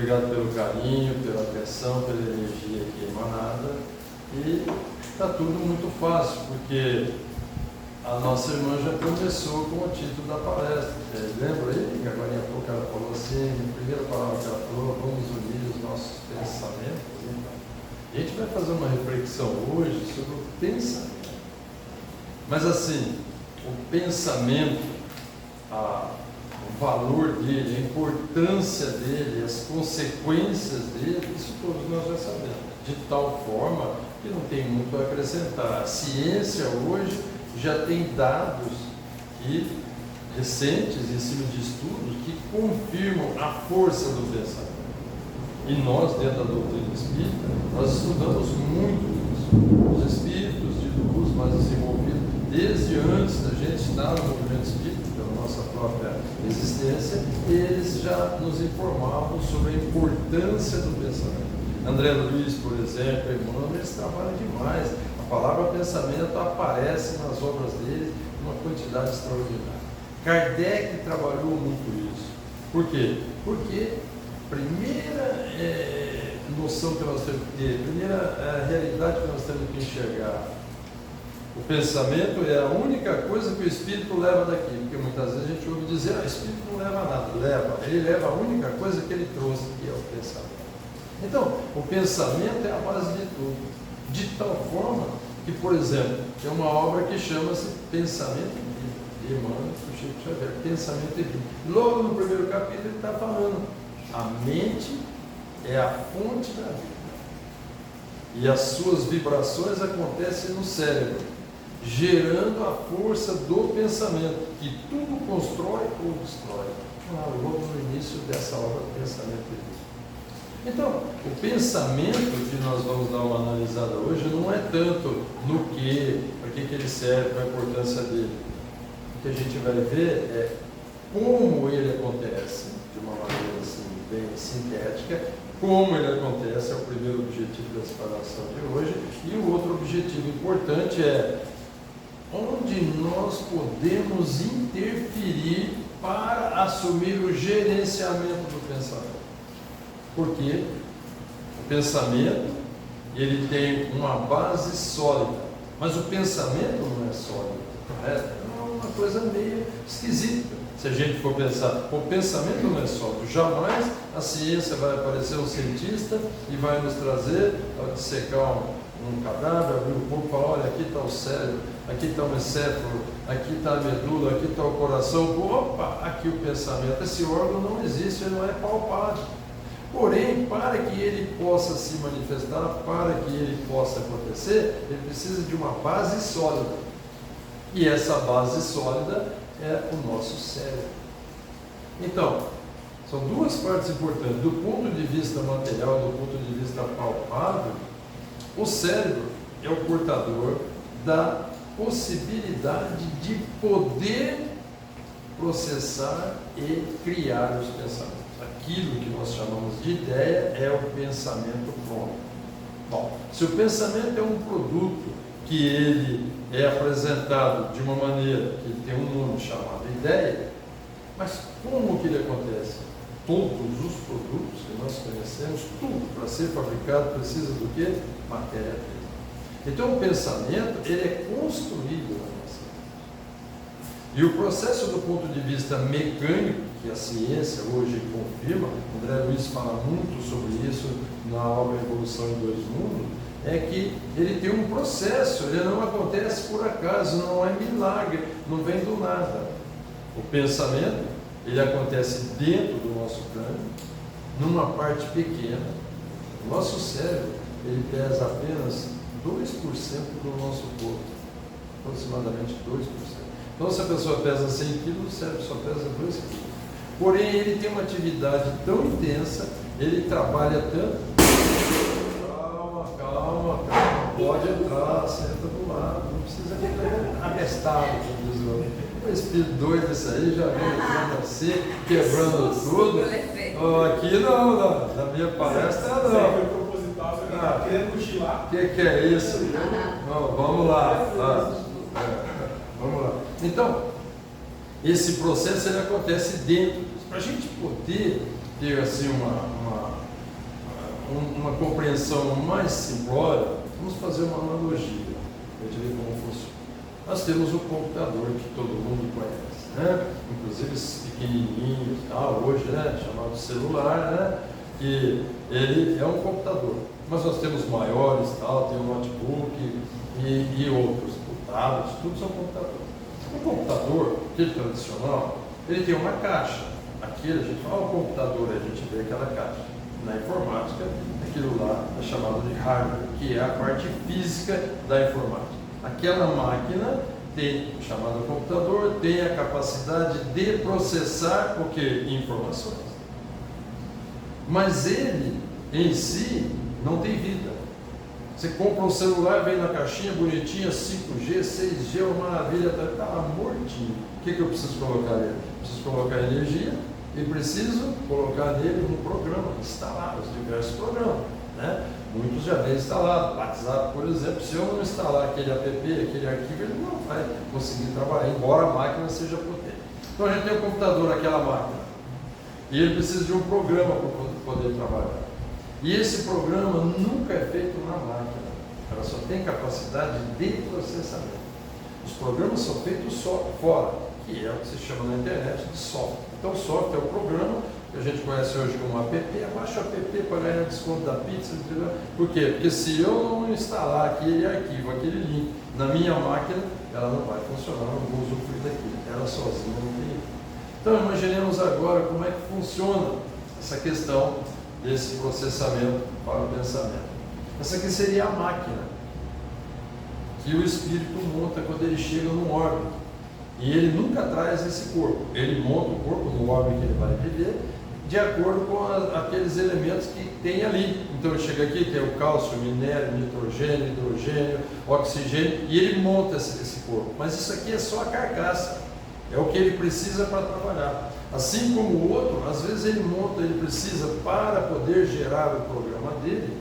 obrigado pelo carinho, pela atenção, pela energia aqui emanada. E está tudo muito fácil, porque a nossa irmã já começou com o título da palestra. Lembra aí que agora há pouco ela falou assim, a primeira palavra que ela falou, vamos unir os nossos pensamentos. Então, a gente vai fazer uma reflexão hoje sobre o pensamento. Mas assim, o pensamento, o valor dele, a importância dele, as consequências dele, isso todos nós já sabemos. De tal forma que não tem muito a acrescentar. A ciência hoje já tem dados recentes, em cima de estudos, que confirmam a força do pensamento. E nós, dentro da doutrina espírita, nós estudamos muito isso. Os espíritos de luz mais desenvolvidos, desde antes da gente estar no movimento espírita, pela nossa própria existência, eles já nos informavam sobre a importância do pensamento. André Luiz, por exemplo, Emmanuel, eles trabalham demais. A palavra pensamento aparece nas obras deles em uma quantidade extraordinária. Kardec trabalhou muito isso. Por quê? Porque a primeira noção que nós temos que ter, a primeira realidade que nós temos que enxergar, o pensamento é a única coisa que o espírito leva daqui. Porque muitas vezes a gente ouve dizer, o espírito não leva nada. Ele leva a única coisa que ele trouxe, que é o pensamento. Então, o pensamento é a base de tudo. De tal forma que, por exemplo, tem uma obra que chama-se Pensamento e Vida, de Emmanuel Chico Xavier, Pensamento e Vida. Logo no primeiro capítulo ele está falando, a mente é a fonte da vida. E as suas vibrações acontecem no cérebro, gerando a força do pensamento, que tudo constrói ou destrói. Logo no início dessa obra, Pensamento e Vida. Então, o pensamento que nós vamos dar uma analisada hoje não é tanto no que, para que ele serve, qual a importância dele. O que a gente vai ver é como ele acontece, de uma maneira assim, bem sintética, como ele acontece, é o primeiro objetivo da separação de hoje, e o outro objetivo importante é onde nós podemos interferir para assumir o gerenciamento do pensamento. Porque o pensamento, ele tem uma base sólida, mas o pensamento não é sólido, é uma coisa meio esquisita. Se a gente for pensar, o pensamento não é sólido, jamais a ciência vai aparecer um cientista e vai nos trazer, ao dissecar um cadáver, abrir o corpo e falar, olha, aqui está o cérebro, aqui está o encéfalo, aqui está a medula, aqui está o coração, opa, aqui o pensamento. Esse órgão não existe, ele não é palpável. Porém, para que ele possa se manifestar, para que ele possa acontecer, ele precisa de uma base sólida. E essa base sólida é o nosso cérebro. Então, são duas partes importantes. Do ponto de vista material, do ponto de vista palpável, o cérebro é o portador da possibilidade de poder processar e criar os pensamentos. Aquilo que nós chamamos de ideia é o pensamento pronto. Bom, se o pensamento é um produto que ele é apresentado de uma maneira que tem um nome chamado ideia, mas como que ele acontece? Todos os produtos que nós conhecemos, tudo para ser fabricado precisa do quê? Matéria-prima. Então o pensamento, ele é construído na nossa mente. E o processo do ponto de vista mecânico, que a ciência hoje confirma, André Luiz fala muito sobre isso na obra Evolução em Dois Mundos, é que ele tem um processo, ele não acontece por acaso, não é milagre, não vem do nada. O pensamento, ele acontece dentro do nosso crânio, numa parte pequena. O nosso cérebro, ele pesa apenas 2% do nosso corpo, aproximadamente 2%. Então, se a pessoa pesa 100 quilos, o cérebro só pesa 2 quilos. Porém, ele tem uma atividade tão intensa, ele trabalha tanto. Calma, pode entrar, senta do lado, não precisa ficar abestado, como diz o espírito doido esse aí, já vem entrando assim, quebrando tudo. Aqui não, na minha palestra não. Querendo cochilar. O que é isso? Não, vamos lá. Vamos lá. Então, esse processo ele acontece dentro. Para a gente poder ter assim, uma uma compreensão mais simplória, vamos fazer uma analogia para gente ver como funciona. Nós temos o computador que todo mundo conhece, né? Inclusive esses pequenininhos, hoje, né? Chamado celular, né? Que ele é um computador. Mas nós temos maiores, tem o notebook e outros, o tablet, tudo são computadores. O computador, aquele tradicional, ele tem uma caixa. Aqui a gente fala o computador, a gente vê aquela caixa. Na informática, aquilo lá é chamado de hardware, que é a parte física da informática. Aquela máquina tem, chamado computador, tem a capacidade de processar o que? Informações. Mas ele, em si, não tem vida. Você compra um celular, vem na caixinha bonitinha, 5G, 6G, uma maravilha, está lá mortinho. O que eu preciso colocar nele? Preciso colocar energia e preciso colocar nele um programa, instalar os diversos programas, né? Muitos já vêm instalados, WhatsApp, por exemplo. Se eu não instalar aquele app, aquele arquivo, ele não vai conseguir trabalhar, embora a máquina seja potente. Então a gente tem um computador naquela máquina e ele precisa de um programa para poder trabalhar. E esse programa nunca é feito na máquina, ela só tem capacidade de processamento. Os programas são feitos só fora, que é o que se chama na internet de software. Então, o software é o programa que a gente conhece hoje como app, abaixa o app para ganhar desconto da pizza, entendeu? Por quê? Porque se eu não instalar aquele arquivo, aquele link na minha máquina, ela não vai funcionar, eu não vou usufruir daquilo, ela sozinha não tem. Então, imaginemos agora como é que funciona essa questão desse processamento para o pensamento. Essa aqui seria a máquina que o espírito monta quando ele chega no órbito. E ele nunca traz esse corpo. Ele monta o corpo no órbito que ele vai viver de acordo com aqueles elementos que tem ali. Então ele chega aqui, que é o cálcio, o minério, o nitrogênio, hidrogênio, oxigênio, e ele monta esse corpo. Mas isso aqui é só a carcaça. É o que ele precisa para trabalhar. Assim como o outro, às vezes ele monta, ele precisa, para poder gerar o programa dele,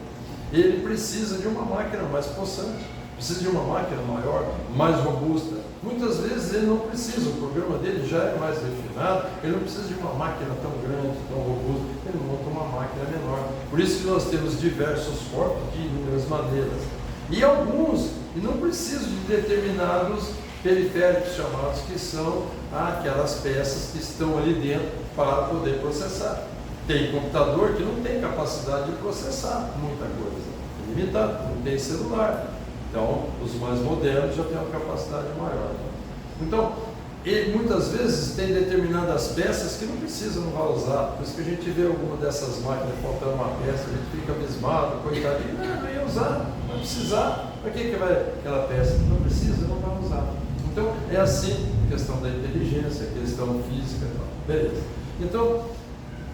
ele precisa de uma máquina mais possante, precisa de uma máquina maior, mais robusta. Muitas vezes ele não precisa, o programa dele já é mais refinado, ele não precisa de uma máquina tão grande, tão robusta, ele monta uma máquina menor. Por isso que nós temos diversos corpos de inúmeras maneiras. E alguns, e não precisam de determinados periféricos chamados, que são aquelas peças que estão ali dentro para poder processar. Tem computador que não tem capacidade de processar muita coisa, é limitado, não tem celular. Então, os mais modernos já têm uma capacidade maior. Então, muitas vezes tem determinadas peças que não precisa, não vai usar. Por isso que a gente vê alguma dessas máquinas faltando uma peça, a gente fica abismado, coitadinho, não ia usar, não vai precisar. Para que vai aquela peça? Não precisa, não vai usar. Então, é assim, a questão da inteligência, a questão física e tal. Beleza. Então,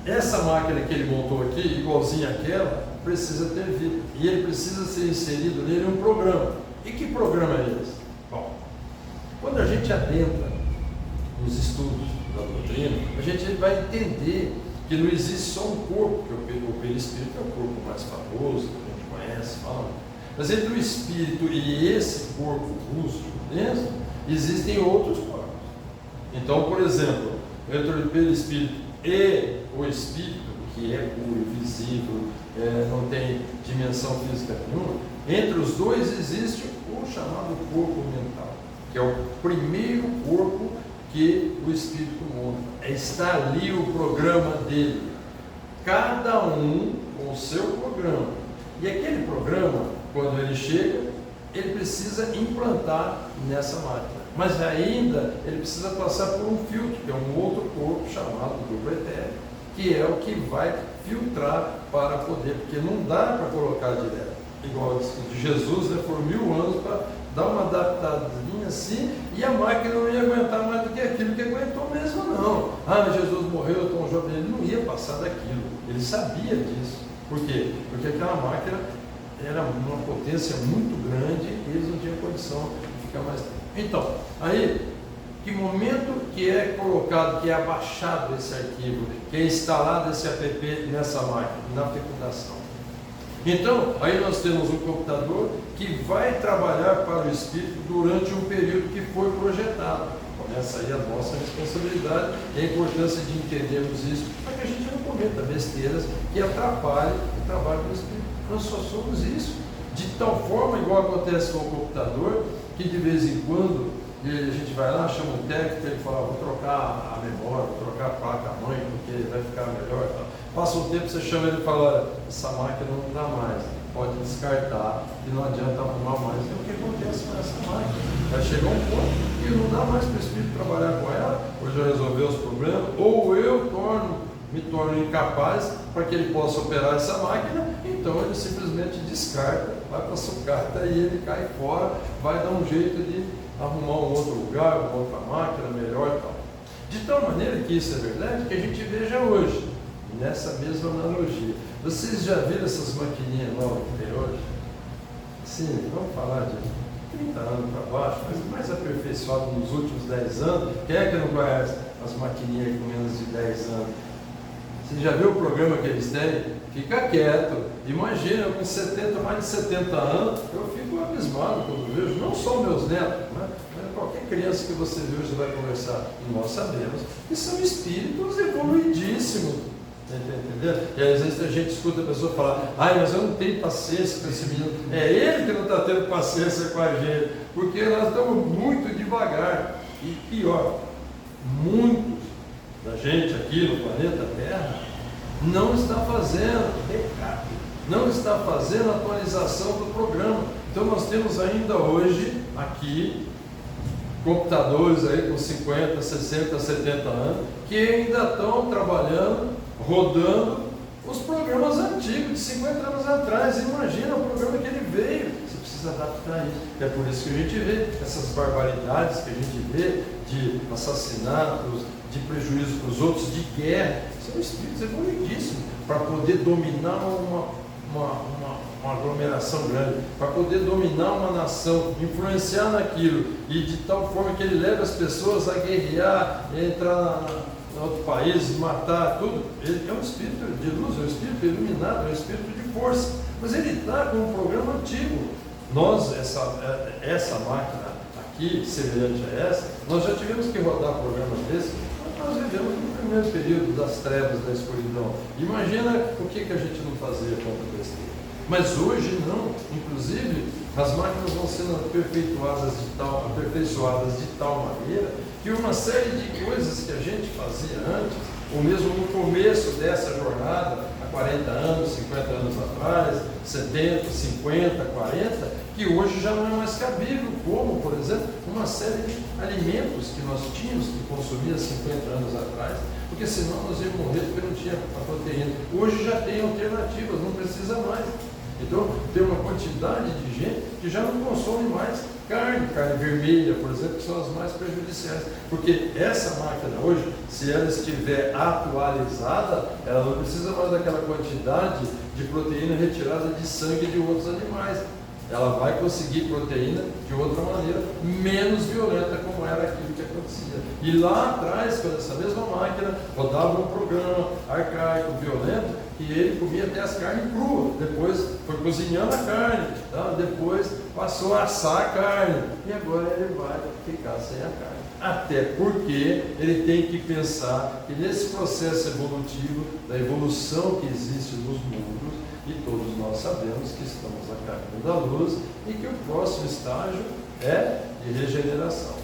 essa máquina que ele montou aqui, igualzinha àquela, precisa ter vida. E ele precisa ser inserido nele um programa. E que programa é esse? Bom, quando a gente adentra nos estudos da doutrina, a gente vai entender que não existe só um corpo, que o perispírito é o corpo mais famoso, que a gente conhece, fala. Mas entre o espírito e esse corpo físico dentro, existem outros corpos. Então, por exemplo, entre o perispírito e o espírito, que é puro, visível, não tem dimensão física nenhuma, entre os dois existe o chamado corpo mental, que é o primeiro corpo que o espírito monta. Está ali o programa dele, cada um com o seu programa. E aquele programa, quando ele chega, ele precisa implantar nessa máquina. Mas ainda ele precisa passar por um filtro, que é um outro corpo chamado grupo etéreo, que é o que vai filtrar para poder, porque não dá para colocar direto. Igual de Jesus, né, por 1000 anos para dar uma adaptadinha assim, e a máquina não ia aguentar mais do que aquilo que aguentou mesmo, não. Mas Jesus morreu tão jovem, ele não ia passar daquilo, ele sabia disso. Por quê? Porque aquela máquina era uma potência muito grande e eles não tinham condição de ficar mais tempo. Então, aí, que momento que é colocado, que é abaixado esse arquivo, que é instalado esse app nessa máquina, na fecundação? Então, aí nós temos um computador que vai trabalhar para o espírito durante um período que foi projetado. Começa aí a nossa responsabilidade e a importância de entendermos isso, para que a gente não cometa besteiras que atrapalhem o trabalho do espírito. Nós só somos isso. De tal forma, igual acontece com o computador, que de vez em quando a gente vai lá, chama um técnico, ele fala, vou trocar a memória, vou trocar a placa-mãe, porque vai ficar melhor. Passa um tempo, você chama ele e fala, olha, essa máquina não dá mais, pode descartar e não adianta arrumar mais. É o que acontece com essa máquina. Vai chegar um ponto que não dá mais para o espírito trabalhar com ela, ou já resolver os problemas, ou eu me torno incapaz para que ele possa operar essa máquina, então ele simplesmente descarta, vai para a sucata e ele cai fora, vai dar um jeito de arrumar um outro lugar, uma outra máquina melhor e tal. De tal maneira que isso é verdade, que a gente veja hoje, nessa mesma analogia. Vocês já viram essas maquininhas novas que tem hoje? Sim, vamos falar de 30 anos para baixo, mas mais aperfeiçoado nos últimos 10 anos. Quem é que não conhece as maquininhas com menos de 10 anos? Você já viu o programa que eles têm? Fica quieto. Imagina, eu com 70, mais de 70 anos, eu fico abismado quando vejo, não só meus netos, né? Mas qualquer criança que você vê hoje vai conversar. E nós sabemos que são espíritos evoluidíssimos. Entendeu? E às vezes a gente escuta a pessoa falar, mas eu não tenho paciência com esse menino. É ele que não está tendo paciência com a gente, porque nós estamos muito devagar. E pior, muitos da gente aqui no planeta Terra não está fazendo backup, não está fazendo atualização do programa. Então nós temos ainda hoje aqui computadores aí com 50, 60, 70 anos que ainda estão trabalhando, rodando os programas antigos de 50 anos atrás. Imagina o programa que ele veio. Você precisa adaptar isso. É por isso que a gente vê essas barbaridades que a gente vê de assassinatos, de prejuízo para os outros, de guerra. São espíritos evoluidíssimos para poder dominar uma aglomeração grande, para poder dominar uma nação, influenciar naquilo, e de tal forma que ele leva as pessoas a guerrear, entrar em outro país, matar, tudo. Ele é um espírito de luz, é um espírito iluminado, é um espírito de força, mas ele está com um programa antigo. Nós, essa máquina aqui, semelhante a essa, nós já tivemos que rodar programas desses. Nós vivemos no primeiro período das trevas, da escuridão. Imagina o que a gente não fazia contra o besteira. Mas hoje não. Inclusive, as máquinas vão sendo aperfeiçoadas de tal maneira que uma série de coisas que a gente fazia antes, ou mesmo no começo dessa jornada, há 40 anos, 50 anos atrás, 70, 50, 40, que hoje já não é mais cabível, como, por exemplo, uma série de alimentos que nós tínhamos que consumir há 50 anos atrás, porque senão nós íamos morrer porque não tinha a proteína. Hoje já tem alternativas, não precisa mais. Então, tem uma quantidade de gente que já não consome mais carne vermelha, por exemplo, que são as mais prejudiciais. Porque essa máquina hoje, se ela estiver atualizada, ela não precisa mais daquela quantidade de proteína retirada de sangue de outros animais. Ela vai conseguir proteína de outra maneira, menos violenta, como era aquilo que acontecia. E lá atrás, quando essa mesma máquina rodava um programa arcaico, violento, e ele comia até as carnes cruas, depois foi cozinhando a carne, tá? Depois passou a assar a carne, e agora ele vai ficar sem a carne. Até porque ele tem que pensar que nesse processo evolutivo, da evolução que existe nos mundos, e todos nós sabemos que estamos a caminho da luz e que o próximo estágio é de regeneração.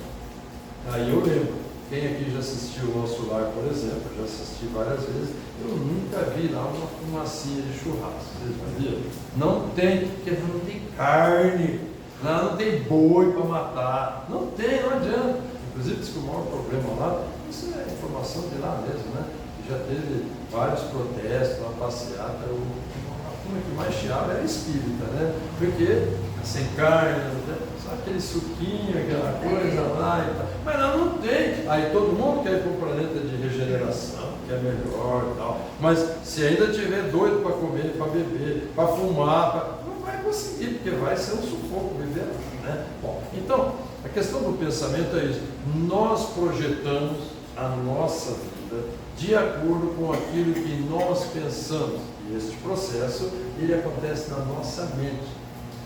Aí eu lembro, quem aqui já assistiu o Nosso Lar, por exemplo, eu já assisti várias vezes, eu nunca vi lá uma fumacinha de churrasco, vocês já viram? Não tem, porque não tem carne, lá não tem boi para matar, não tem, não adianta. Inclusive diz que o maior problema lá, isso é informação de lá mesmo, né? Já teve vários protestos, uma passeata, a que mais chiava era espírita, né? Porque sem carne, né? Só aquele suquinho, aquela coisa lá e tal. Mas lá não tem. Aí todo mundo quer ir para o planeta de regeneração, que é melhor e tal. Mas se ainda tiver doido para comer, para beber, para fumar, não vai conseguir, porque vai ser um sufoco viver lá, né? Bom, então, a questão do pensamento é isso. Nós projetamos a nossa vida de acordo com aquilo que nós pensamos. E este processo, ele acontece na nossa mente,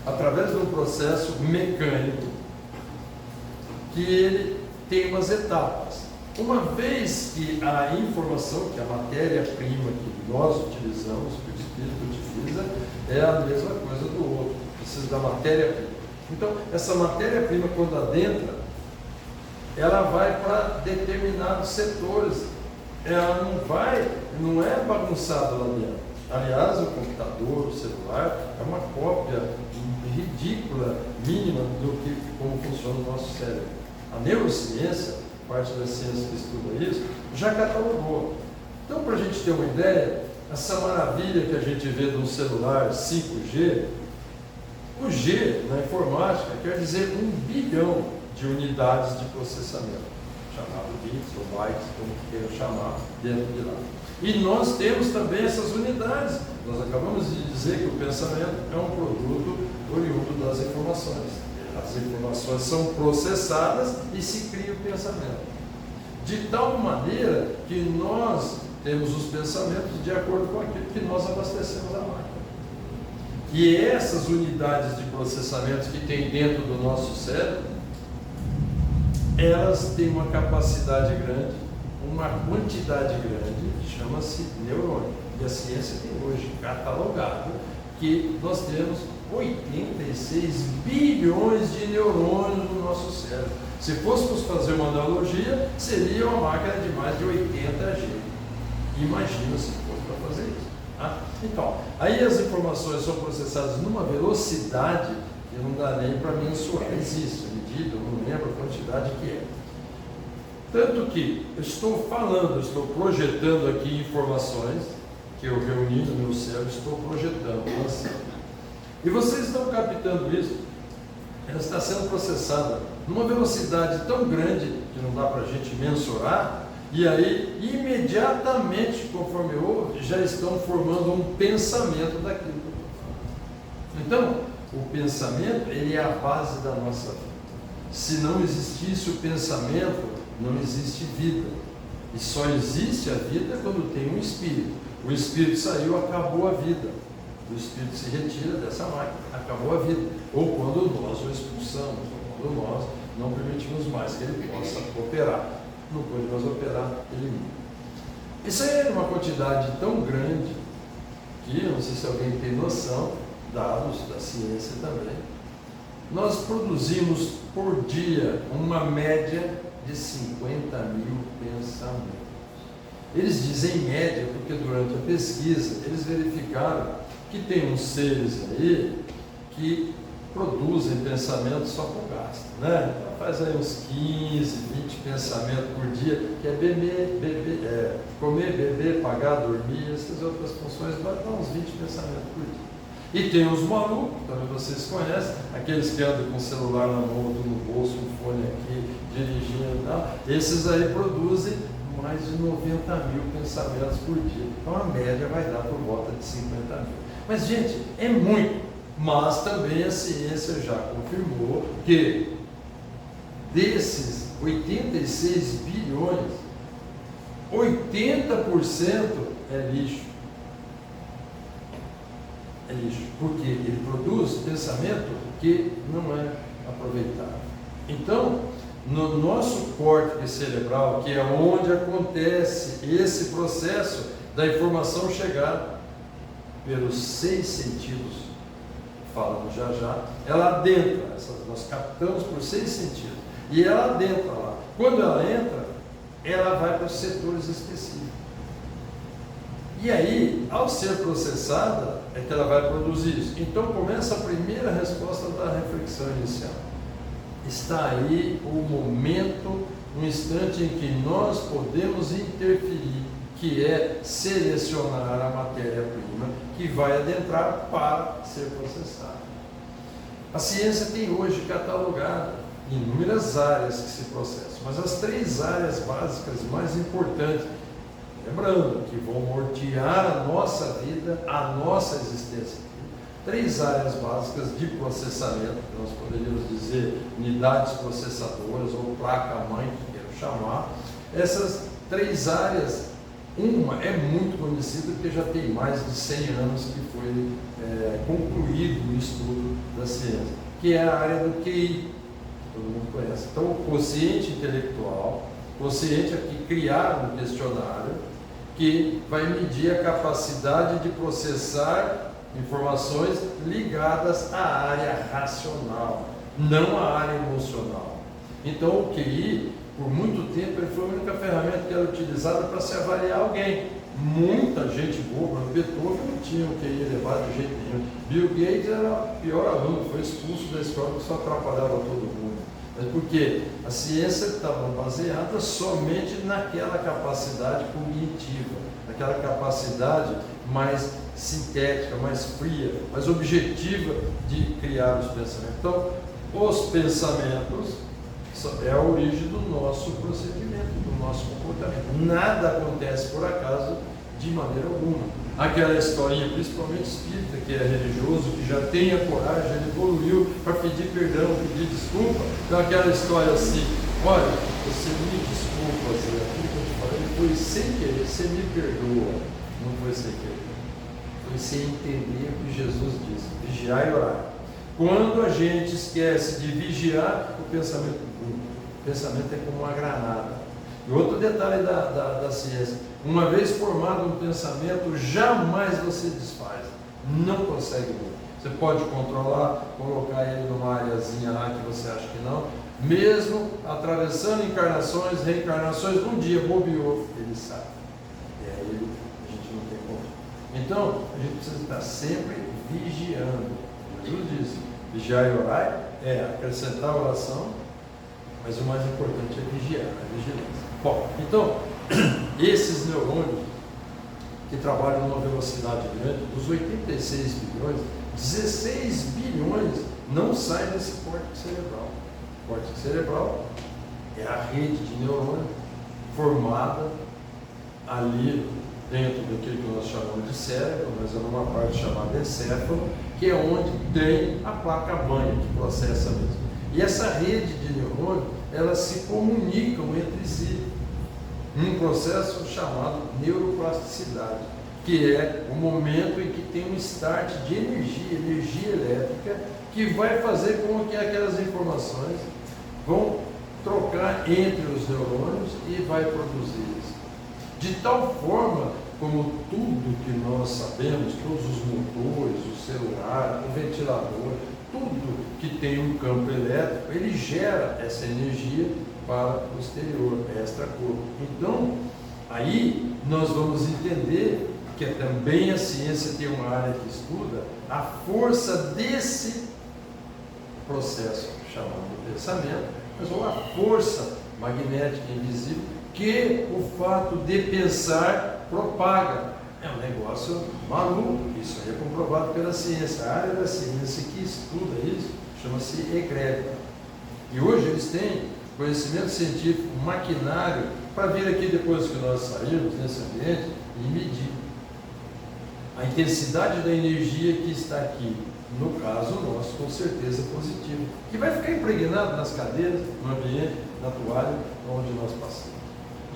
através de um processo mecânico, que ele tem umas etapas. Uma vez que a informação, que a matéria-prima que nós utilizamos, que o Espírito utiliza, é a mesma coisa do outro, precisa da matéria-prima. Então, essa matéria-prima, quando adentra, ela vai para determinados setores, ela não é bagunçada lá dentro. Aliás, o computador, o celular, é uma cópia ridícula, mínima, como funciona o nosso cérebro. A neurociência, parte da ciência que estuda isso, já catalogou. Então, para a gente ter uma ideia, essa maravilha que a gente vê de um celular 5G, o G na informática quer dizer 1 bilhão de unidades de processamento, chamado bits ou bytes, como queiram chamar, dentro de lá. E nós temos também essas unidades. Nós acabamos de dizer que o pensamento é um produto oriundo das informações. As informações são processadas e se cria o pensamento. De tal maneira que nós temos os pensamentos de acordo com aquilo que nós abastecemos a máquina. E essas unidades de processamento que tem dentro do nosso cérebro, elas têm uma capacidade grande, uma quantidade grande, chama-se neurônio. E a ciência tem hoje catalogado que nós temos 86 bilhões de neurônios no nosso cérebro. Se fôssemos fazer uma analogia, seria uma máquina de mais de 80 G. Imagina se fosse para fazer isso. Tá? Então, aí as informações são processadas numa velocidade que não dá nem para mensurar. Existe medida, eu não lembro a quantidade que é. Tanto que eu estou projetando aqui informações que eu reuni no meu cérebro, estou projetando, lançando. E vocês estão captando isso, ela está sendo processada numa velocidade tão grande que não dá para a gente mensurar, e aí, imediatamente, conforme ouve, já estão formando um pensamento daquilo que eu estou falando. Então, o pensamento, ele é a base da nossa vida. Se não existisse o pensamento, não existe vida. E só existe a vida quando tem um espírito. O espírito saiu, acabou a vida. O espírito se retira dessa máquina, acabou a vida. Ou quando nós o expulsamos, ou quando nós não permitimos mais que ele possa operar. Não pode mais operar, elimina. Isso aí é uma quantidade tão grande que, eu não sei se alguém tem noção, dados da ciência também, nós produzimos por dia uma média de 50 mil pensamentos. Eles dizem média porque durante a pesquisa eles verificaram que tem uns seres aí que produzem pensamentos só com gasto, né? Então faz aí uns 15, 20 pensamentos por dia, que é comer, beber, pagar, dormir, essas outras funções, vai dar uns 20 pensamentos por dia. E tem os malucos, também vocês conhecem, aqueles que andam com o celular na mão, outro no bolso, um fone aqui, dirigindo e tal. Esses aí produzem mais de 90 mil pensamentos por dia. Então a média vai dar por volta de 50 mil. Mas, gente, é muito. Mas também a ciência já confirmou que desses 86 bilhões, 80% é lixo. É lixo, porque ele produz pensamento que não é aproveitado. Então, no nosso córtex cerebral, que é onde acontece esse processo da informação chegar pelos 6 sentidos, falamos já, ela adentra, nós captamos por 6 sentidos, e ela adentra lá. Quando ela entra, ela vai para os setores específicos. E aí, ao ser processada, é que ela vai produzir isso. Então começa a primeira resposta da reflexão inicial. Está aí o momento, um instante em que nós podemos interferir, que é selecionar a matéria-prima que vai adentrar para ser processada. A ciência tem hoje catalogado inúmeras áreas que se processam, mas as 3 áreas básicas mais importantes, lembrando que vão nortear a nossa vida, a nossa existência. 3 áreas básicas de processamento, que nós poderíamos dizer unidades processadoras ou placa-mãe, que quero chamar, essas 3 áreas, uma é muito conhecida porque já tem mais de 100 anos que foi concluído o estudo da ciência, que é a área do QI, todo mundo conhece. Então, o quociente intelectual, quociente aqui criado no questionário, que vai medir a capacidade de processar informações ligadas à área racional, não à área emocional. Então, o QI, por muito tempo, ele foi a única ferramenta que era utilizada para se avaliar alguém. Muita gente boa, Beethoven não tinha o QI elevado de jeito nenhum. Bill Gates era o pior aluno, foi expulso da escola, que só atrapalhava todo mundo. Mas por quê? A ciência estava baseada somente naquela capacidade cognitiva, naquela capacidade mais sintética, mais fria, mais objetiva de criar os pensamentos. Então, os pensamentos é a origem do nosso procedimento, do nosso comportamento. Nada acontece por acaso de maneira alguma. Aquela historinha, principalmente espírita, que é religioso, que já tem a coragem, ele evoluiu para pedir perdão, pedir desculpa. Então aquela história assim, olha, você me desculpa, Zé, aquilo que eu te falei foi sem querer, você me perdoa. Não foi sem querer. Foi sem entender o que Jesus disse, vigiar e orar. Quando a gente esquece de vigiar, o pensamento muda. O pensamento é como uma granada. E outro detalhe da ciência, uma vez formado um pensamento, jamais você desfaz, não consegue mudar. Você pode controlar, colocar ele numa areazinha lá que você acha que não, mesmo atravessando encarnações, reencarnações, um dia bobeou, ele sai. E aí a gente não tem como. Então, a gente precisa estar sempre vigiando. Jesus disse, vigiar e orar é acrescentar a oração, mas o mais importante é vigiar, a vigilância. Bom, então, esses neurônios que trabalham numa velocidade grande, dos 86 bilhões, 16 bilhões não saem desse córtex cerebral. O córtex cerebral é a rede de neurônio formada ali dentro daquilo que nós chamamos de cérebro, mas é numa parte chamada encéfalo, que é onde tem a placa-mãe que processa mesmo. E essa rede de neurônios, elas se comunicam entre si num processo chamado neuroplasticidade, que é o momento em que tem um start de energia elétrica, que vai fazer com que aquelas informações vão trocar entre os neurônios e vai produzir isso. De tal forma como tudo que nós sabemos, todos os motores, o celular, o ventilador, tudo que tem um campo elétrico, ele gera essa energia para o exterior, extracorpo. Então, aí nós vamos entender que também a ciência tem uma área que estuda a força desse processo chamado pensamento, mas uma força magnética invisível que o fato de pensar propaga. É um negócio maluco, isso aí é comprovado pela ciência. A área da ciência que estuda isso chama-se egrégora. E hoje eles têm conhecimento científico, maquinário, para vir aqui depois que nós saímos nesse ambiente e medir a intensidade da energia que está aqui. No caso nosso, com certeza positivo, que vai ficar impregnado nas cadeiras, no ambiente, na toalha, onde nós passamos.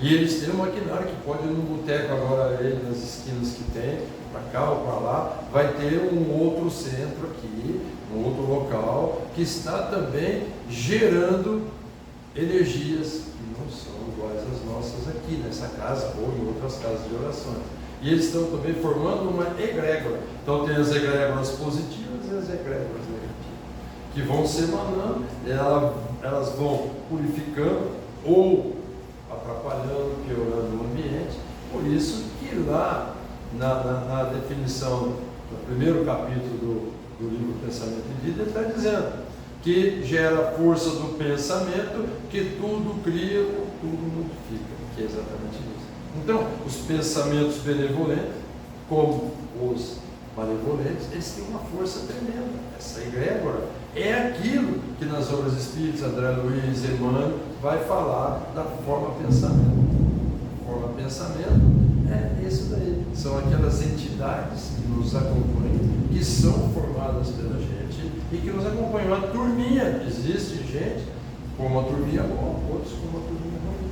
E eles têm um maquinário que pode ir no boteco agora, ele, nas esquinas que tem, para cá ou para lá, vai ter um outro centro aqui, um outro local, que está também gerando energias que não são iguais às nossas aqui, nessa casa ou em outras casas de orações. E eles estão também formando uma egrégora. Então tem as egrégoras positivas e as egrégoras negativas, que vão se emanando, elas vão purificando ou atrapalhando, piorando o ambiente. Por isso que lá na definição do primeiro capítulo do livro Pensamento e Vida, ele está dizendo que gera a força do pensamento, que tudo cria, tudo modifica, que é exatamente isso. Então, os pensamentos benevolentes, como os malevolentes, eles têm uma força tremenda. Essa egrégora é aquilo que nas obras espíritas, André Luiz, Emmanuel, vai falar da forma pensamento. A forma pensamento é isso daí. São aquelas entidades que nos acompanham, que são formadas pela gente e que nos acompanham. A turminha, existe gente com uma turminha boa, outros com uma turminha ruim.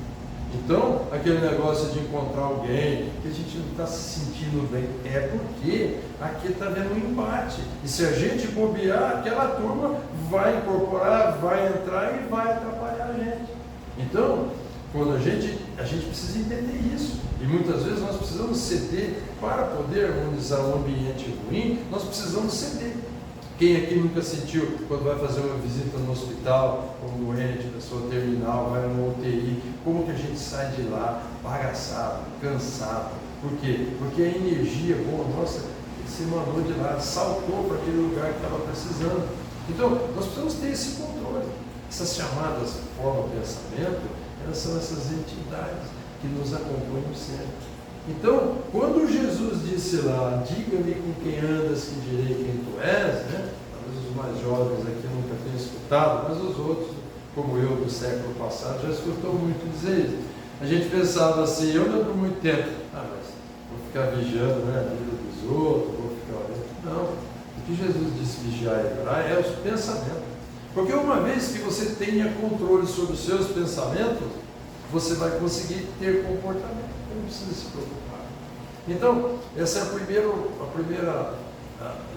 Então, aquele negócio de encontrar alguém que a gente não está se sentindo bem, é porque aqui está havendo um embate. E se a gente bobear, aquela turma vai incorporar, vai entrar e vai atrapalhar a gente. Então, quando a gente precisa entender isso. E muitas vezes nós precisamos ceder para poder harmonizar um ambiente ruim, nós precisamos ceder. Quem aqui nunca sentiu, quando vai fazer uma visita no hospital, como doente, pessoa terminal, vai no UTI, como que a gente sai de lá bagaçado, cansado? Por quê? Porque a energia boa nossa se mandou de lá, saltou para aquele lugar que estava precisando. Então, nós precisamos ter esse controle. Essas chamadas forma-pensamento, elas são essas entidades que nos acompanham sempre. Então, quando Jesus disse lá, diga-me com quem andas que direi quem tu és, né? Talvez os mais jovens aqui nunca tenham escutado, mas os outros, como eu do século passado, já escutou muito dizer isso. A gente pensava assim, eu lembro muito tempo, mas vou ficar vigiando, né, a vida dos outros, vou ficar olhando. Não, o que Jesus disse vigiar e orar é os pensamentos. Porque uma vez que você tenha controle sobre os seus pensamentos, você vai conseguir ter comportamento. Não precisa se preocupar. Então, essa é a primeira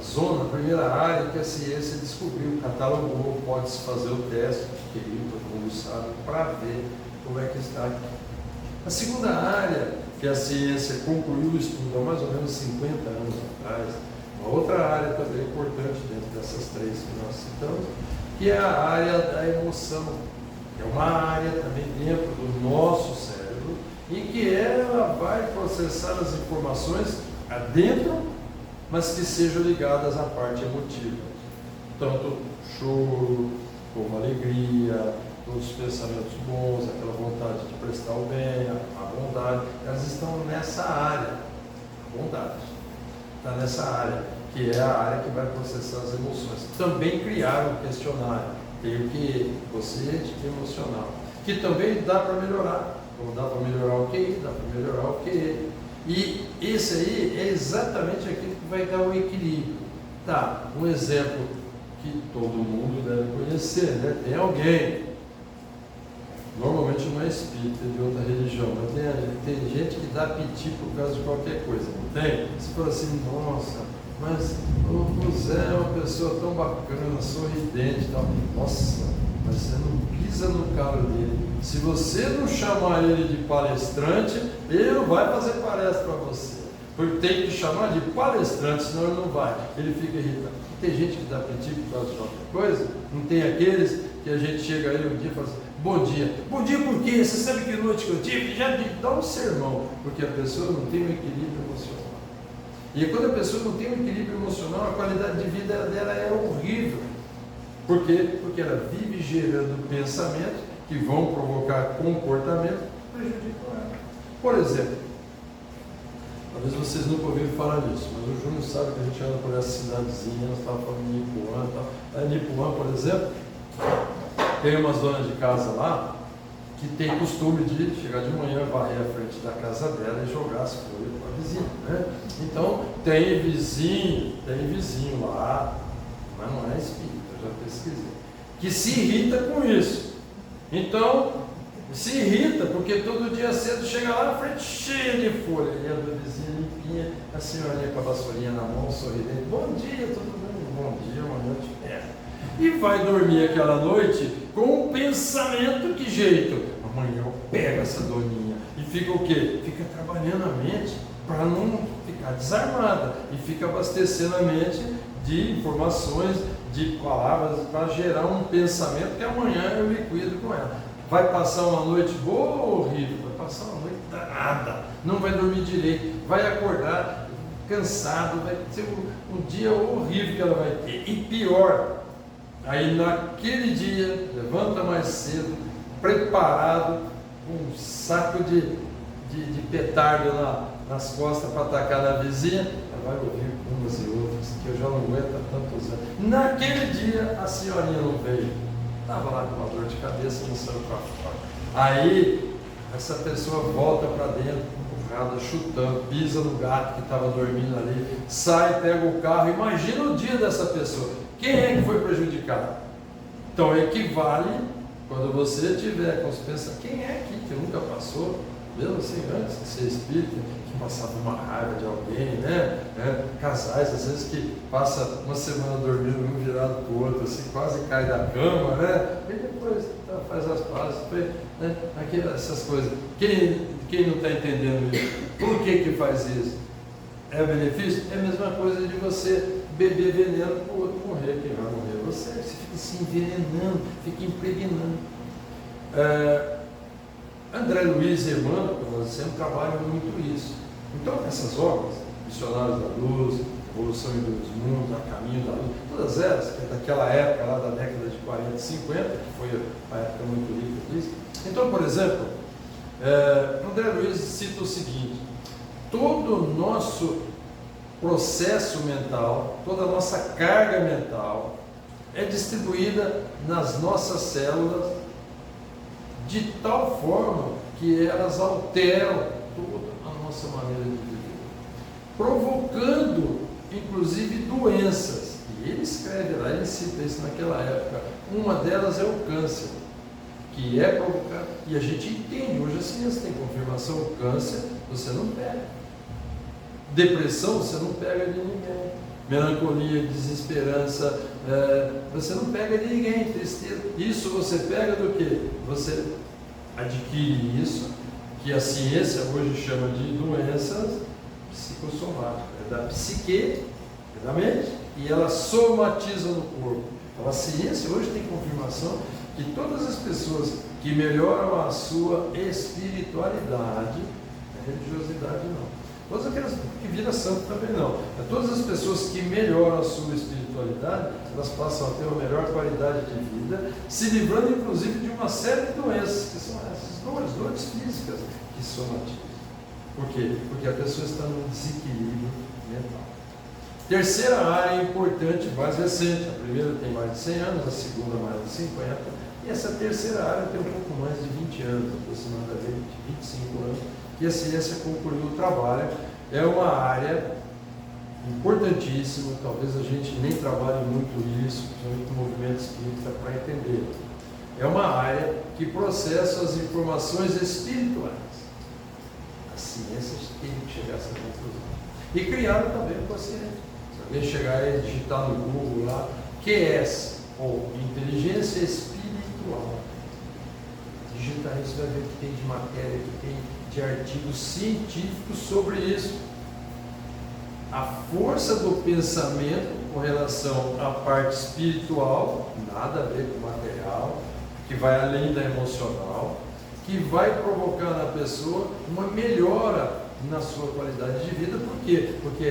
zona, a primeira área que a ciência descobriu, catalogou, pode-se fazer o teste, que todo mundo sabe, para ver como é que está aqui. A segunda área que a ciência concluiu o estudo há mais ou menos 50 anos atrás, uma outra área também importante dentro dessas três que nós citamos, que é a área da emoção. É uma área também dentro do nosso cérebro, em que ela vai processar as informações adentro, mas que sejam ligadas à parte emotiva. Tanto choro, como alegria, todos os pensamentos bons, aquela vontade de prestar o bem, a bondade, elas estão nessa área. A bondade está nessa área, que é a área que vai processar as emoções. Também criaram um questionário, tem o QE, quociente emocional, que também dá para melhorar. Como dá para melhorar o QI, dá para melhorar o QE. E esse aí é exatamente aquilo que vai dar o equilíbrio. Tá, um exemplo que todo mundo deve conhecer, né? Tem alguém, normalmente não é espírita, é de outra religião, mas tem gente que dá piti por causa de qualquer coisa, não tem? Você fala assim, nossa, mas o Zé é uma pessoa tão bacana, sorridente e tal. Nossa, mas você não pisa no calo dele. Se você não chamar ele de palestrante, ele não vai fazer palestra para você. Porque tem que chamar de palestrante, senão ele não vai. Ele fica irritado. Tem gente que dá piti por causa de qualquer coisa. Não tem aqueles que a gente chega aí um dia e fala assim, bom dia. Bom dia por quê? Você sabe que noite que eu tive? Já dá um sermão. Porque a pessoa não tem um equilíbrio emocional. E quando a pessoa não tem um equilíbrio emocional, a qualidade de vida dela é horrível. Por quê? Porque ela vive gerando pensamentos que vão provocar comportamento que prejudicam ela. Por exemplo, talvez vocês nunca ouviram falar nisso, mas o Júnior sabe que a gente anda por essa cidadezinha, nós estávamos falando de Nipuã e tal. Em Nipuã, por exemplo, tem umas donas de casa lá que tem costume de chegar de manhã, varrer à frente da casa dela e jogar as folhas para a vizinha, né? Então, tem vizinho lá, mas não é espírita, eu já pesquisei, que se irrita com isso. Então, se irrita porque todo dia cedo chega lá na frente cheia de folha, e a vizinha limpinha, a senhorinha com a vassourinha na mão, sorridente, bom dia, tudo bem? Bom dia, uma noite merda. E vai dormir aquela noite com um pensamento, que jeito? Amanhã eu pego essa doninha. E fica o quê? Fica trabalhando a mente para não ficar desarmada, e fica abastecendo a mente de informações, de palavras, para gerar um pensamento que amanhã eu liquido com ela. Vai passar uma noite boa ou horrível? Vai passar uma noite danada, não vai dormir direito, vai acordar cansado, vai ser um dia horrível que ela vai ter. E pior, aí naquele dia, levanta mais cedo, preparado, com um saco de petardo nas costas para atacar na vizinha, ela vai ouvir umas e outras, que eu já não aguento há tantos anos. Naquele dia, a senhorinha não veio. Estava lá com uma dor de cabeça, não saiu para fora. Aí, essa pessoa volta para dentro, empurrada, chutando, pisa no gato que estava dormindo ali, sai, pega o carro. Imagina o dia dessa pessoa. Quem é que foi prejudicado? Então, equivale Quando você tiver com os pensamentos, quem é aqui que nunca passou, mesmo assim, antes de ser espírita, que passava uma raiva de alguém, né? Casais, às vezes, que passa uma semana dormindo um virado para o outro, assim, quase cai da cama, né? E depois faz as pazes, né? Essas coisas. Quem não está entendendo isso? Por que faz isso? É benefício? É a mesma coisa de você beber veneno para o outro morrer. Quem vai morrer? Você fica se envenenando, fica impregnando. André Luiz e Emmanuel, nós sempre trabalham muito isso. Então, essas obras, Missionários da Luz, Evolução em Dois Mundos, A Caminho da Luz, todas elas, que é daquela época lá da década de 40 e 50, que foi uma época muito rica disso. Então, por exemplo, André Luiz cita o seguinte: todo o nosso processo mental, toda a nossa carga mental é distribuída nas nossas células de tal forma que elas alteram toda a nossa maneira de viver, provocando inclusive doenças. E ele escreve lá, ele cita isso naquela época. Uma delas é o câncer, que é provocado, e a gente entende, hoje a ciência tem confirmação: o câncer você não pega, depressão você não pega de ninguém, melancolia, desesperança, você não pega de ninguém, tristeza, isso você pega do quê? Você adquire isso, que a ciência hoje chama de doenças psicossomáticas, é da psique, é da mente, e ela somatiza no corpo. Então a ciência hoje tem confirmação que todas as pessoas que melhoram a sua espiritualidade, a religiosidade não, todas aquelas que viram santo também não, todas as pessoas que melhoram a sua espiritualidade, elas passam a ter uma melhor qualidade de vida, se livrando inclusive de uma série de doenças, que são essas dores físicas que somatizam. Por quê? Porque a pessoa está num desequilíbrio mental. Terceira área importante, mais recente: a primeira tem mais de 100 anos, a segunda mais de 50, e essa terceira área tem um pouco mais de 20 anos, aproximadamente 25 anos, que a ciência concluiu o trabalho. É uma área importantíssima, talvez a gente nem trabalhe muito isso, principalmente no movimento espírita, para entender. É uma área que processa as informações espirituais. A ciência tem que chegar a essa conclusão. E criaram também o consciente. Se alguém chegar e digitar no Google lá, QS, ou inteligência espiritual, digitar isso, vai ver o que tem de matéria, o que tem de artigos científicos sobre isso. A força do pensamento com relação à parte espiritual, nada a ver com o material, que vai além da emocional, que vai provocar na pessoa uma melhora na sua qualidade de vida. Por quê? Porque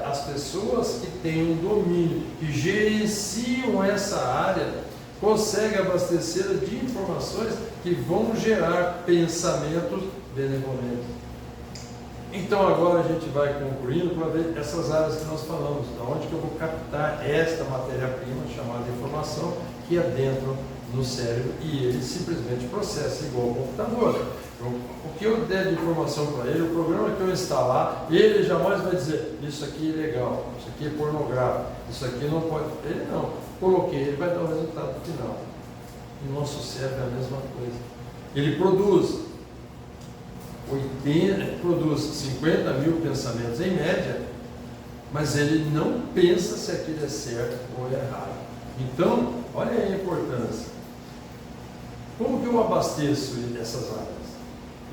as pessoas que têm um domínio, que gerenciam essa área, conseguem abastecê-la de informações que vão gerar pensamentos benevolentes. Então agora a gente vai concluindo para ver essas áreas que nós falamos, de onde que eu vou captar esta matéria-prima chamada informação, que é dentro no cérebro, e ele simplesmente processa igual ao computador. O que eu der de informação para ele, o programa que eu instalar, ele jamais vai dizer: isso aqui é ilegal, isso aqui é pornográfico, isso aqui não pode. Ele não. Coloquei, ele vai dar o resultado final. E o nosso cérebro é a mesma coisa. Ele produz 50 mil pensamentos em média, mas ele não pensa se aquilo é certo ou errado. Então, olha aí a importância. Como que eu abasteço essas áreas?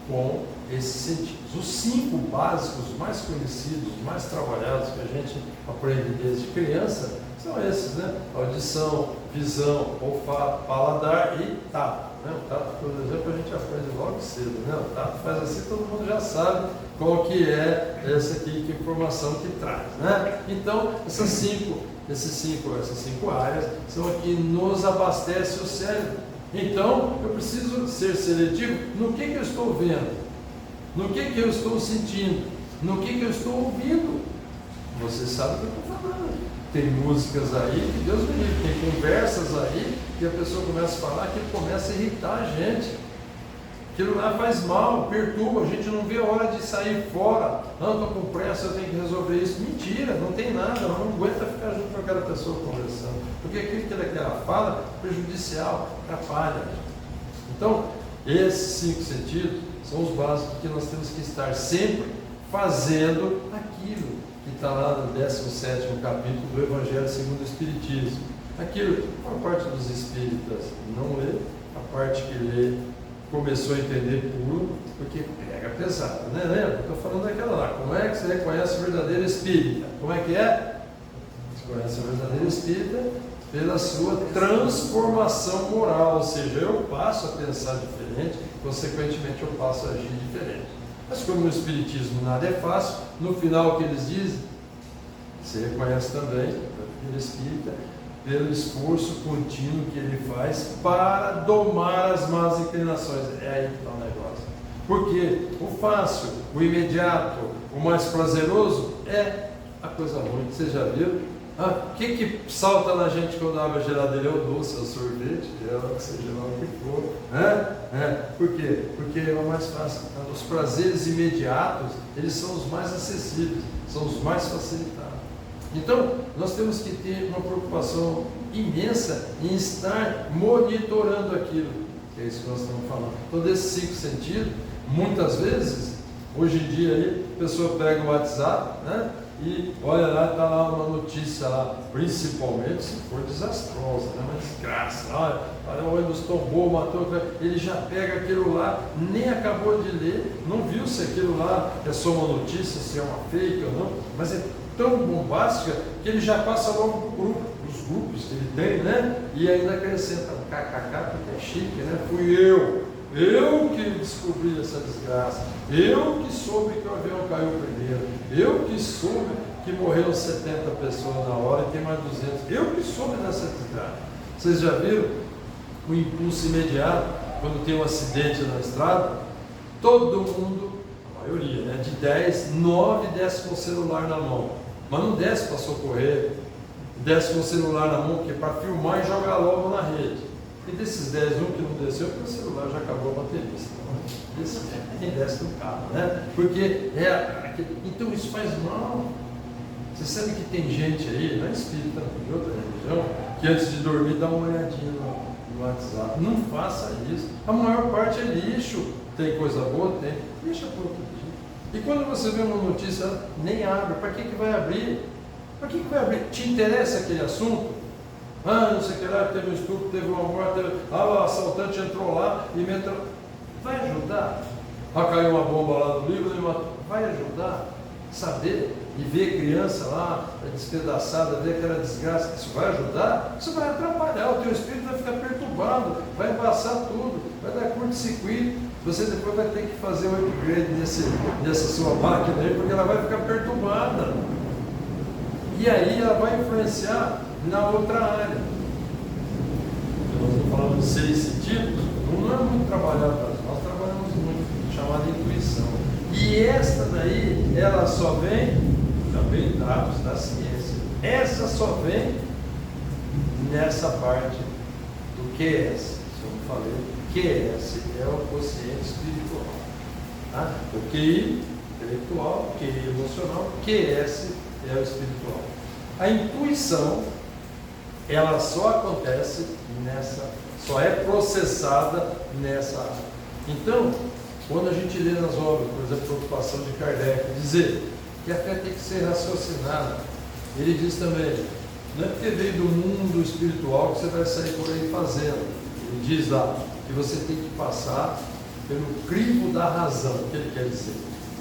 Com esses sentidos. Os 5 básicos mais conhecidos, mais trabalhados, que a gente aprende desde criança, são esses, né? Audição, visão, olfato, paladar e tato. O tato, por exemplo, a gente aprende logo cedo, né? O tato faz assim, todo mundo já sabe qual que é essa aqui, que informação que traz, né? Então, essas cinco áreas são aqui, nos abastece o cérebro. Então, eu preciso ser seletivo no que eu estou vendo, no que eu estou sentindo, no que eu estou ouvindo. Você sabe o que eu estou falando. Tem músicas aí que Deus me livre, tem conversas aí que a pessoa começa a falar que começa a irritar a gente. Aquilo lá faz mal, perturba, a gente não vê a hora de sair fora. Não, estou com pressa, eu tenho que resolver isso. Mentira, não tem nada, ela não aguenta ficar junto com aquela pessoa conversando. Porque aquilo que ela fala é prejudicial, atrapalha. Então, esses 5 sentidos são os básicos que nós temos que estar sempre fazendo aquilo que está lá no 17º capítulo do Evangelho segundo o Espiritismo. Aquilo que a parte dos espíritas não lê, a parte que lê começou a entender puro, porque pega pesado, né? Lembra? Estou falando daquela lá. Como é que você reconhece o verdadeiro espírita? Como é que é? Você conhece o verdadeiro espírita pela sua transformação moral, ou seja, eu passo a pensar diferente, consequentemente eu passo a agir diferente. Mas como no Espiritismo nada é fácil, no final o que eles dizem, você reconhece também o espírita pelo esforço contínuo que ele faz para domar as más inclinações. É aí que está o negócio. Porque o fácil, o imediato, o mais prazeroso é a coisa ruim. Vocês já viram? O que salta na gente quando abre a geladeira? É o doce, é o sorvete, seja lá o que for. Por quê? Porque é o mais fácil. Os prazeres imediatos, eles são os mais acessíveis, são os mais facilitados. Então, nós temos que ter uma preocupação imensa em estar monitorando aquilo, que é isso que nós estamos falando. Então, desses 5 sentidos, muitas vezes, hoje em dia, aí, a pessoa pega o WhatsApp, né? E olha lá, está lá uma notícia lá, principalmente se for desastrosa, né? Uma desgraça, olha, o ônibus tombou, matou, ele já pega aquilo lá, nem acabou de ler, não viu se aquilo lá é só uma notícia, se é uma fake ou não, mas é tão bombástica que ele já passa logo para o grupo, os grupos que ele tem, né? E ainda acrescenta, kkk, porque é chique, né? Fui eu que descobri essa desgraça, eu que soube que o avião caiu primeiro, eu que soube que morreram 70 pessoas na hora e tem mais 200, eu que soube dessa desgraça. Vocês já viram o impulso imediato, quando tem um acidente na estrada, todo mundo, a maioria, né, de 10, 9 desce com o celular na mão, mas não desce para socorrer, desce com o celular na mão, porque para filmar e jogar logo na rede. E desses 10, um que não desceu, porque o celular já acabou a bateria. Quem desce do carro, né? Porque então isso faz mal. Você sabe que tem gente aí, não é espírita, de outra religião, que antes de dormir dá uma olhadinha no WhatsApp. Não faça isso. A maior parte é lixo. Tem coisa boa? Tem. Deixa por outro dia. E quando você vê uma notícia, nem abre. Para que vai abrir? Para que vai abrir? Te interessa aquele assunto? Não sei o que lá, teve um estupro, teve uma morte, o assaltante entrou lá e meteu. Vai ajudar? Caiu uma bomba lá no livro, vai ajudar? Saber e ver criança lá despedaçada, ver aquela desgraça, isso vai ajudar? Isso vai atrapalhar, o teu espírito vai ficar perturbado, vai embaçar tudo, vai dar curto-circuito. Você depois vai ter que fazer um upgrade nessa sua máquina aí, porque ela vai ficar perturbada. E aí ela vai influenciar na outra área. Nós estamos falando de 6 sentidos, não é muito trabalhado, nós trabalhamos muito, chamada intuição. E esta daí, ela só vem, também dados da ciência, essa só vem nessa parte do QS. Eu falei, QS é o quociente espiritual. Tá? O QI intelectual, o QI emocional, QS é o espiritual. A intuição, ela só acontece só é processada nessa área. Então, quando a gente lê nas obras, por exemplo, a preocupação de Kardec, dizer que a fé tem que ser raciocinada, ele diz também, não é porque veio do mundo espiritual que você vai sair por aí fazendo. Ele diz lá que você tem que passar pelo crivo da razão. O que ele quer dizer?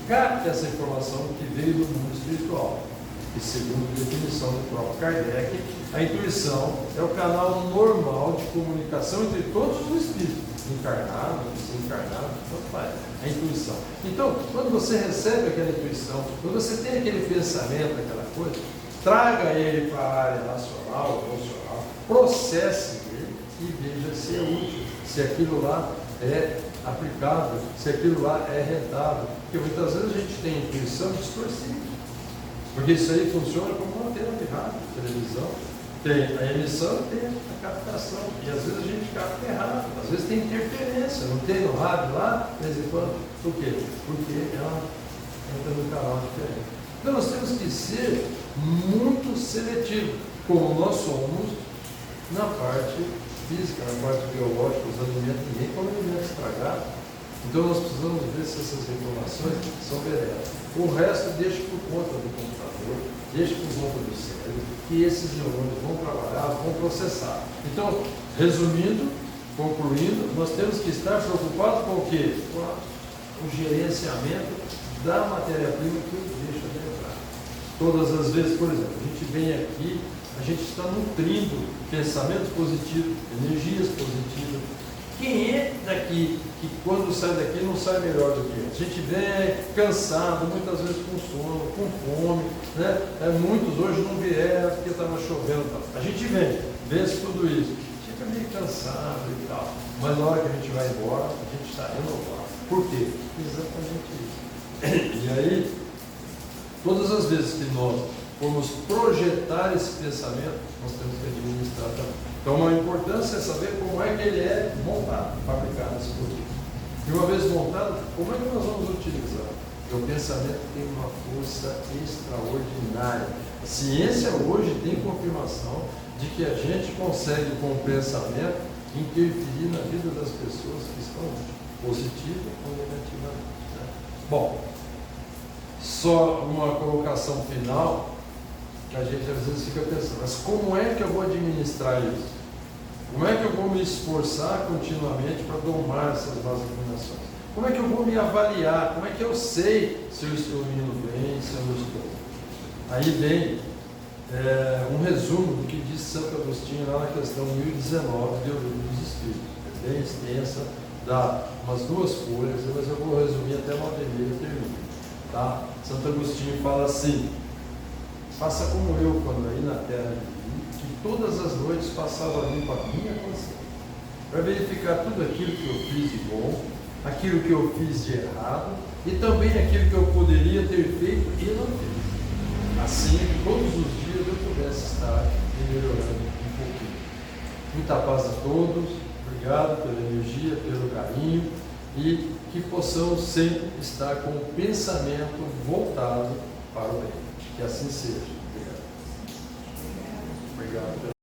Capte essa informação que veio do mundo espiritual. E segundo a definição do próprio Kardec, a intuição é o canal normal de comunicação entre todos os espíritos, encarnados, desencarnados, tanto faz, a intuição. Então, quando você recebe aquela intuição, quando você tem aquele pensamento, aquela coisa, traga ele para a área racional, emocional, processe ele e veja se é útil, se aquilo lá é aplicável, se aquilo lá é rentável. Porque muitas vezes a gente tem intuição distorcida. Porque isso aí funciona como uma antena de rádio, televisão. Tem a emissão e tem a captação. E às vezes a gente capta errado, às vezes tem interferência, não tem no rádio lá, de vez em quando. Por quê? Porque ela entra no canal diferente. Então nós temos que ser muito seletivos, como nós somos na parte física, na parte biológica, os alimentos, ninguém come alimento estragado. Então nós precisamos ver se essas informações são veredas. O resto deixa por conta do computador, deixa por conta do cérebro, que esses neurônios vão trabalhar, vão processar. Então, resumindo, concluindo, nós temos que estar preocupados com o quê? Com o gerenciamento da matéria-prima que eu deixo de entrar. Todas as vezes, por exemplo, a gente vem aqui, a gente está nutrindo pensamentos positivos, energias positivas. Quem é daqui que quando sai daqui não sai melhor do que antes? A gente vem cansado, muitas vezes com sono, com fome, né? Muitos hoje não vieram porque estava chovendo. A gente vence tudo isso, fica meio cansado e tal, mas na hora que a gente vai embora, a gente está renovado. Por quê? Exatamente isso. E aí, todas as vezes que nós formos projetar esse pensamento, nós temos que administrar também. Então, uma importância é saber como é que ele é montado, fabricado esse produto. E uma vez montado, como é que nós vamos utilizar? Porque o pensamento tem uma força extraordinária. A ciência hoje tem confirmação de que a gente consegue, com o pensamento, interferir na vida das pessoas que estão positiva ou negativamente. Né? Bom, só uma colocação final, que a gente às vezes fica pensando, mas como é que eu vou administrar isso? Como é que eu vou me esforçar continuamente para domar essas más inclinações? Como é que eu vou me avaliar? Como é que eu sei se eu estou indo bem, se eu não estou? Aí vem um resumo do que diz Santo Agostinho lá na questão 1019 do Livro dos Espíritos. É bem extensa, dá umas 2 folhas, mas eu vou resumir até uma primeira e termino. Tá? Santo Agostinho fala assim: faça como eu, quando aí na terra vivi, que todas as noites passava limpo a minha consciência, para verificar tudo aquilo que eu fiz de bom, aquilo que eu fiz de errado, e também aquilo que eu poderia ter feito e não fiz. Assim, todos os dias eu pudesse estar melhorando um pouquinho. Muita paz a todos, obrigado pela energia, pelo carinho, e que possamos sempre estar com o pensamento voltado para o bem. Que assim seja. Obrigado. Obrigado pela